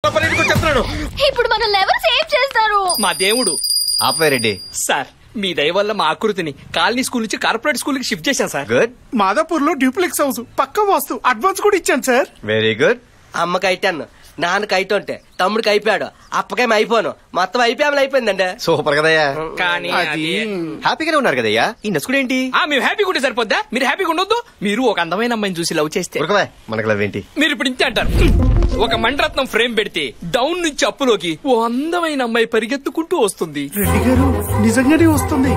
రూపాయలు ఇంటికి వచ్చేస్తున్నాను. ఇప్పుడు మనల్ని ఎవరు సేవ్ చేస్తారు? మా దేవుడు. ఆపవేరెడ్డి. సార్ మీ దయ వల్ల మా ఆకృతిని కాలనీ స్కూల్ నుంచి కార్పొరేట్ స్కూల్ కి షిఫ్ట్ చేశాను సార్. గుడ్. మాదాపూర్ లో డ్యూప్లెక్స్ హౌస్ పక్క వాస్తు అడ్వాన్స్ కూడా ఇచ్చాను సార్. Very good. అమ్మకి అయిటాను, నాన్నకి అయితుంటే తమ్ముడికి అయిపోయాడు, అప్పకేం అయిపోను, మొత్తం అయిపోయామని అయిపోయిందండి. సూపర్ కదయ్యా. కానీ హ్యాపీగానే ఉన్నారు కదయ్యా. ఈ నసుకుడేంటి? మేము హ్యాపీగా ఉంటే సరిపోద్దా? మీరు హ్యాపీగా ఉండొద్దు? మీరు ఒక అందమైన అమ్మాయిని చూసి లవ్ చేస్తే మనకు లవ్ ఏంటి? మీరు ఇప్పుడు ఇంతే అంటారు. ఒక మణిరత్నం ఫ్రేమ్ పెడితే డౌన్ నుంచి అప్పులోకి ఓ అందమైన అమ్మాయి పరిగెత్తుకుంటూ వస్తుంది. రెడ్డి గారు నిజంగానే వస్తుంది.